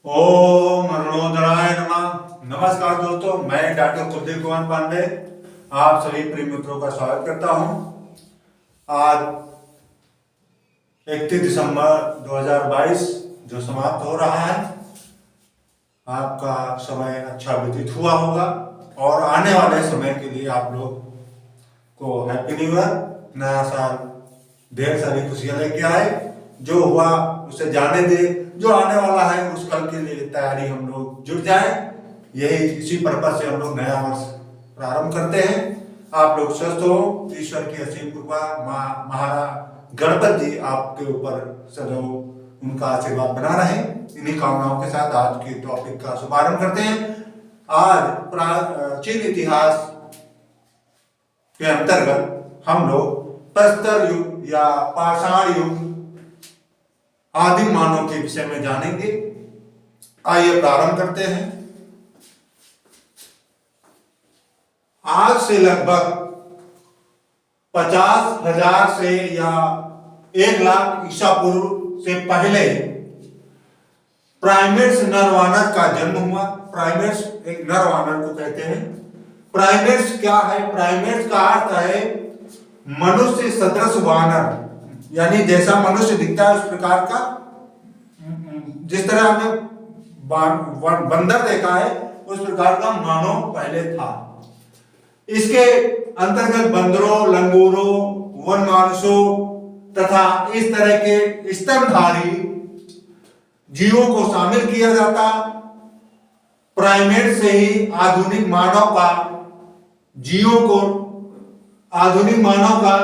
ओम अरुणोदराय नमः। नमस्कार दोस्तों, मैं डॉक्टर कुलदीप कुमार पांडे आप सभी प्रिय मित्रों का स्वागत करता हूं। आज 31 दिसंबर 2022 जो समाप्त हो रहा है, आपका समय अच्छा व्यतीत हुआ होगा और आने वाले समय के लिए आप लोग को हैप्पी न्यू ईयर, नया साल ढेर सारी खुशियां लेके आए। जो हुआ उसे जाने दे, जो आने वाला है उस कल के लिए तैयारी हम लोग जुट जाए। यही इसी पर्पज से हम लोग नया वर्ष प्रारंभ करते हैं। आप लोग स्वस्थ हो, ईश्वर की असीम कृपा, माँ महाराज गणपति जी आपके ऊपर सदैव उनका आशीर्वाद बना रहे। इन्हीं कामनाओं के साथ आज के टॉपिक का शुभारंभ करते हैं। आज प्राचीन इतिहास के अंतर्गत हम लोग प्रस्तर युग या पाषाण युग आदिम मानव के विषय में जानेंगे। आइए प्रारंभ करते हैं। आज से लगभग 50,000 से या 1,00,000 ईसा पूर्व से पहले प्राइमेट्स नरवानर का जन्म हुआ। प्राइमेट्स एक नरवानर को कहते हैं। प्राइमेट्स क्या है? प्राइमेट्स का अर्थ है मनुष्य सदृश वानर, यानी जैसा मनुष्य दिखता है उस प्रकार का। जिस तरह हमने बंदर देखा है उस प्रकार का मानव पहले था। इसके अंतर्गत बंदरों, लंगूरों, वन मानुषों तथा इस तरह के स्तनधारी जीवों को शामिल किया जाता। प्राइमेट से ही आधुनिक मानव का आधुनिक मानव का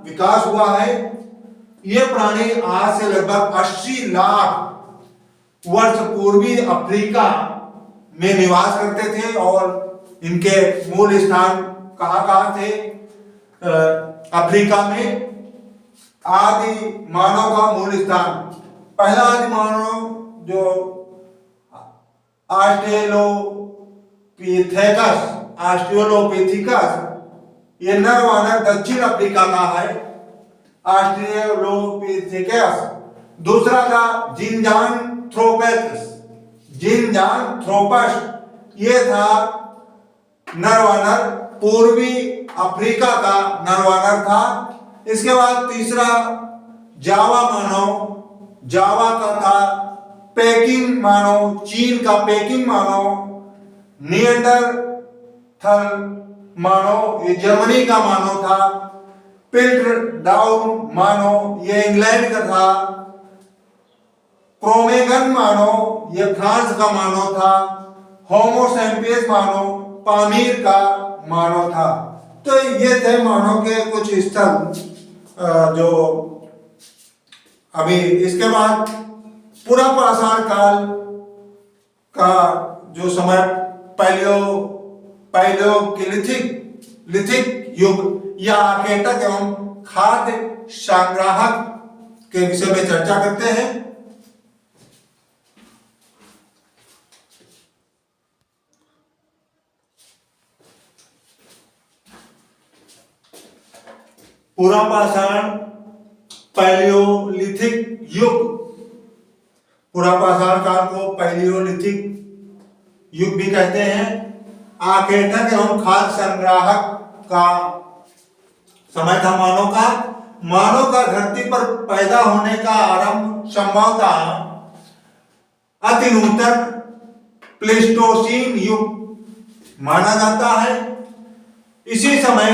विकास हुआ है। ये प्राणी आज से लगभग 80 लाख वर्ष पूर्वी अफ्रीका में निवास करते थे और इनके मूल स्थान कहाँ थे? अफ्रीका में आदि मानव का मूल स्थान, पहला आदि मानव जो ऑस्ट्रेलोपिथेकस ये नरवानर दक्षिण अफ्रीका का है, ऑस्ट्रेलोपिथेकस। दूसरा था जिनजांथ्रोपस, ये था नरवानर पूर्वी अफ्रीका का नरवानर था। इसके बाद तीसरा जावा मानव, जावा का था। पेकिंग मानव, चीन का पेकिंग मानव। निएंडरथल मानव ये जर्मनी का मानव था। पिल्टडाउन मानव ये इंग्लैंड का था। क्रोमेगन मानव ये फ्रांस का मानव था। होमो सैपियंस मानव पामीर का मानव था। तो ये थे मानव के कुछ स्थल जो अभी। इसके बाद पूरा पाषाण काल का जो समय लिथिक युग या आकेटक एवं खाद्य संग्राहक के विषय में चर्चा करते हैं। पूरा पाषाण पैलियोलिथिक युग, पूरा पाषाण काल को पैलियोलिथिक युग भी कहते हैं। आकेटक एवं खाद्य संग्राहक का समय था मानव का। मानव का धरती पर पैदा होने का आरंभ संभवतः अति नूतन प्लेस्टोसीन युग माना जाता है। इसी समय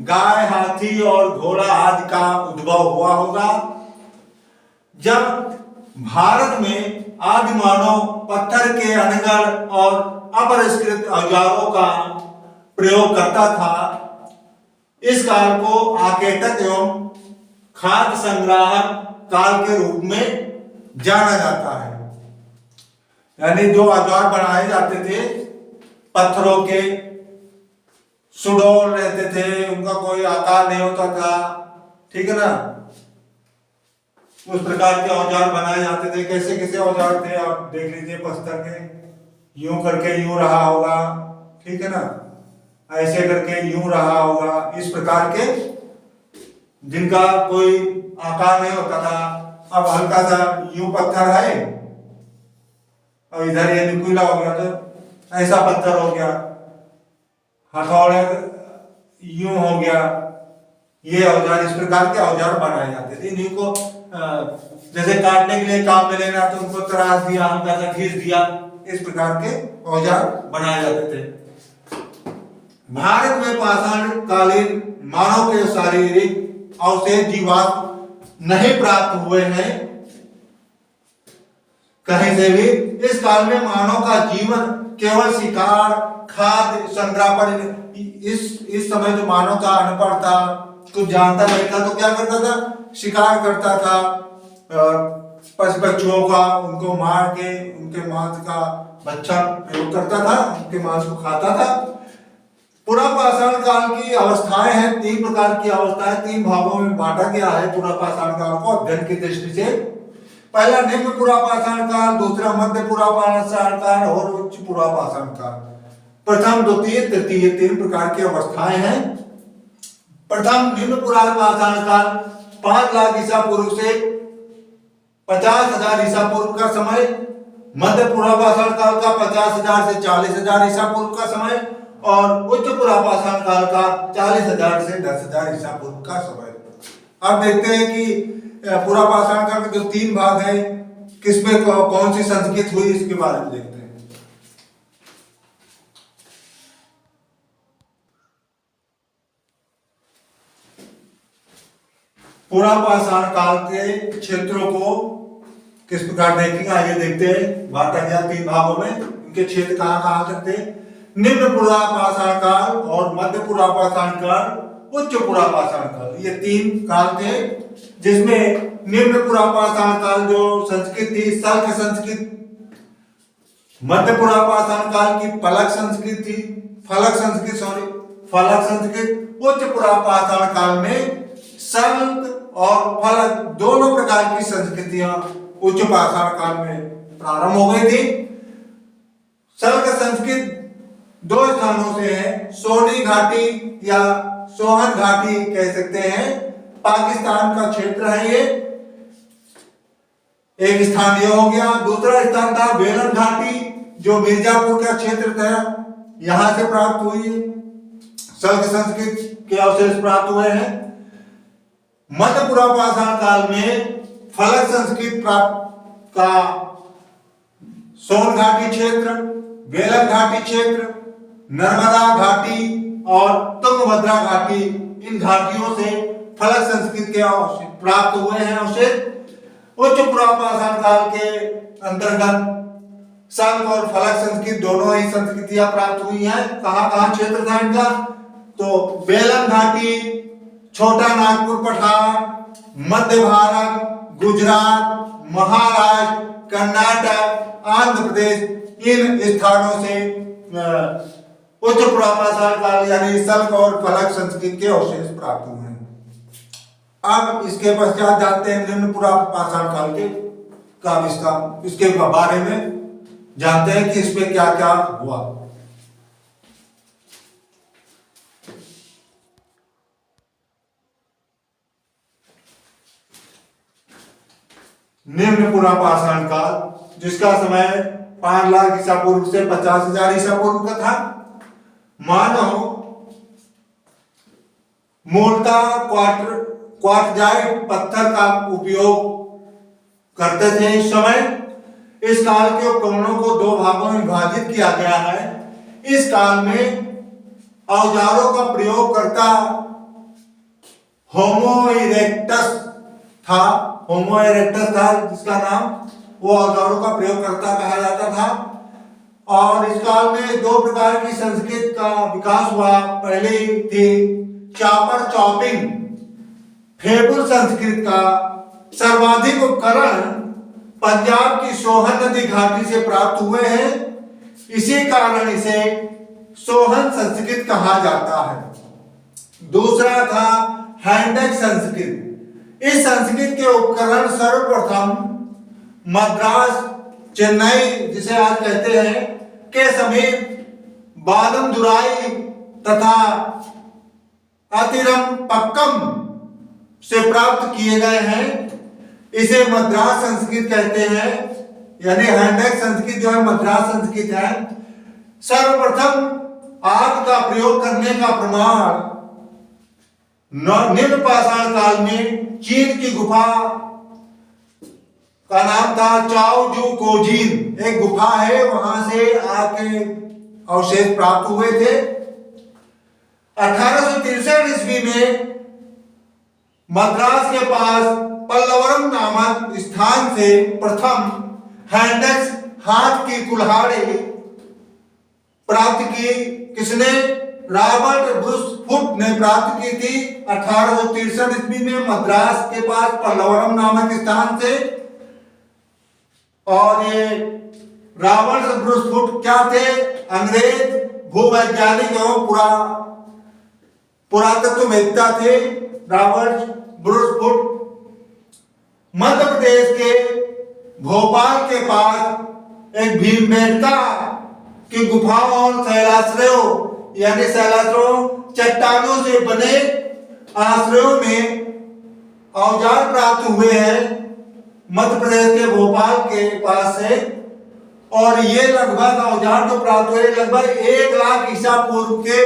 गाय, हाथी और घोड़ा आदि का उद्भव हुआ होगा। जब भारत में आदि मानव पत्थर के अनगढ़ और अपरिष्कृत औजारों का प्रयोग करता था, इस काल को आकेटक एवं खाद्य संग्राहक काल के रूप में जाना जाता है। यानी जो औजार बनाए जाते थे पत्थरों के, सुडौल रहते थे, उनका कोई आकार नहीं होता था, ठीक है ना। उस प्रकार के औजार बनाए जाते थे। कैसे कैसे औजार थे आप देख लीजिए। पत्थर के यूं करके यूं रहा होगा, ठीक है ना, ऐसे करके यूं रहा होगा। इस प्रकार के जिनका कोई आकार नहीं होता था। अब हल्का सा यूं पत्थर है और इधर ये नुकीला हो गया तो ऐसा पत्थर हो गया, हथौड़े यूं हो गया। ये औजार, इस प्रकार के औजार बनाए जाते थे। इन्हीं को जैसे काटने के लिए काम में लेना तो उनको तराश दिया, हल्का सा घिस दिया, इस प्रकार के औजार बनाए जाते थे। भारत में पाषाण कालीन मानव के शारीरिक अवशेष जीवाश्म नहीं प्राप्त हुए हैं कहीं से भी। इस काल में मानव का जीवन केवल शिकार, खाद्य संग्रह पर। इस समय जो मानव का अनपढ़ था, कुछ जानता नहीं था, तो क्या करता था, शिकार करता था पशु पक्षियों का, उनको मार के उनके मांस का भक्षण प्रयोग करता था, उनके मांस को खाता था। पूरा पाषाण काल की अवस्थाएं हैं, 3 प्रकार की अवस्थाएं 3 भागों में बांटा गया है पूरा पाषाण काल को अध्ययन की दृष्टि से। पहला निम्न पूरा पाषाण काल, दूसरा मध्य पूरा पाषाण काल और उच्च पूरा पाषाण काल। प्रथम, द्वितीय, तृतीय 3 प्रकार की अवस्थाएं हैं। प्रथम निम्न पूरा पाषाण काल 5 लाख ईसा पूर्व से 50,000 ईसा पूर्व का समय, मध्य पूरा पाषाण काल का 50,000 से 40,000 ईसा पूर्व का समय और उच्च पूरा पाषाण काल का 40,000 से 10,000 ईसा पूर्व का समय। अब देखते हैं कि पूरा पाषाण काल के जो 3 भाग है, किसमें कौन सी संस्कृति हुई, इसके बारे में देखते हैं। पूरा पाषाण काल के क्षेत्रों को किस प्रकार देखेंगे, आइए देखते हैं। बांटा गया 3 भागों में, उनके क्षेत्र कहाँ कहाँ आ सकते हैं। निम्न पूरा पाषाण काल और मध्य पूरा पाषाण काल, उच्च पूरा पाषाण काल, ये 3 काल थे। जिसमें निम्न पूरा पाषाण काल जो संस्कृति थी, शल्क संस्कृति, मध्य पूरा पाषाण काल की फलक संस्कृति, फलक संस्कृति, उच्च पूरा पाषाण काल में शल्क और फलक दोनों प्रकार की संस्कृतियां उच्च पाषाण काल में प्रारंभ हो गई थी। शल्क संस्कृति 2 स्थानों से है, सोनी घाटी या सोहन घाटी कह सकते हैं, पाकिस्तान का क्षेत्र है ये। एक स्थान ये हो गया। दूसरा स्थान था बेलन घाटी, जो मिर्जापुर का क्षेत्र था, यहां से प्राप्त हुई शल्क संस्कृति के अवशेष प्राप्त हुए हैं। मध्य पूरा पाषाण काल में फलक संस्कृति प्राप्त का सोन घाटी क्षेत्र, बेलन घाटी क्षेत्र, नर्मदा घाटी और तुंगभद्रा घाटी, इन घाटियों से फलक संस्कृति के अवशेष प्राप्त हुए हैं। अवशेष उच्च पूरा पाषाण काल के अंतर्गत शल्क और फलक संस्कृति दोनों ही संस्कृतियां प्राप्त हुई हैं। कहाँ कहाँ क्षेत्र था इनका, तो बेलन घाटी, छोटा नागपुर पठार, मध्य भारत, गुजरात, महाराष्ट्र, कर्नाटक, आंध्र प्रदेश, इन स्थानों से उच्च पूरा पाषाण काल यानी शल्क और फलक संस्कृति के अवशेष प्राप्त हुए हैं। अब इसके पश्चात जानते हैं निम्न पूरा पाषाण काल के का विस्तार, इसके बारे में जानते हैं कि इसमें क्या क्या हुआ। निम्न पूरा पाषाण काल, जिसका समय 5 लाख ईसा पूर्व से 50,000 ईसा पूर्व का था। मानव मूलतः क्वार्टजाइट पत्थर का उपयोग करते थे। इस समय इस काल के उपकरणों को 2 भागों में विभाजित किया गया है। इस काल में औजारों का प्रयोग करता होमो इरेक्टस था, जिसका नाम वो औजारों का प्रयोग करता कहा जाता था। और इस काल में 2 प्रकार की संस्कृति का विकास हुआ। पहले थी चापर चॉपिंग, फेबुल संस्कृति का सर्वाधिक उपकरण पंजाब की सोहन नदी घाटी से प्राप्त हुए हैं। इसी कारण इसे सोहन संस्कृत कहा जाता है। दूसरा था हैंडक संस्कृत। इस संस्कृत के उपकरण सर्वप्रथम मद्रास, चेन्नई जिसे आज कहते हैं, के समीप बादमदुराई तथा अतिरमपक्कम से प्राप्त किए गए हैं। इसे मद्रास संस्कृत कहते हैं यानी हैंडेक्स संस्कृत जो है मद्रास संस्कृत है। सर्वप्रथम आग का प्रयोग करने का प्रमाण निम्न पाषाण काल में चीन की गुफा का नाम था चाओ जू कोजीन, एक गुफा है, वहां से आग के अवशेष प्राप्त हुए थे। 1863 ईस्वी में मद्रास के पास पल्लवरम नामक स्थान से प्रथम हैंडेक्स हाथ की कुल्हाड़ी प्राप्त की। किसने? रॉबर्ट ब्रूस फुट ने प्राप्त की थी 1863 ईस्वी में मद्रास के पास पल्लवरम नामक स्थान से। और ये रॉबर्ट ब्रूस फुट क्या थे? अंग्रेज भूवैज्ञानिक एवं पुरातत्ववेत्ता थे Robert Bruce foot. Madhya Pradesh के भोपाल के पास एक भीमबेटका की गुफाओं और शैलाश्रयों, यानी शैलाश्रयों चट्टानों से बने आश्रयों में औजार प्राप्त हुए हैं मध्य प्रदेश के भोपाल के पास से। और ये लगभग औजार जो प्राप्त हुए लगभग 1 लाख ईसा पूर्व के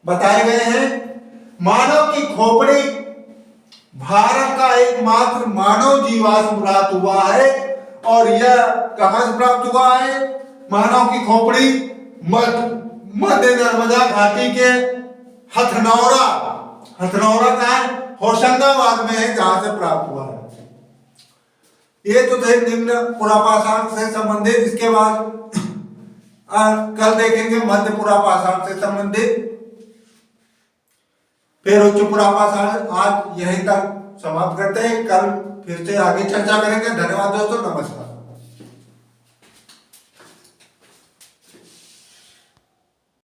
बताए गए हैं। मानव की खोपड़ी भारत का एकमात्र मानव जीवाश्म प्राप्त हुआ है। और यह कहां से प्राप्त हुआ है? मानव की खोपड़ी मध्य नर्मदा घाटी के हथनौरा का होशंगाबाद में है, जहां से प्राप्त हुआ है। ये तो थे निम्न पुरापाषाण से संबंधित। इसके बाद कल देखेंगे मध्य पुरापाषाण से संबंधित, फिर उच्च पुरापाषाण। आज यहीं तक समाप्त करते हैं, कल फिर से आगे चर्चा करेंगे। धन्यवाद दोस्तों, नमस्कार।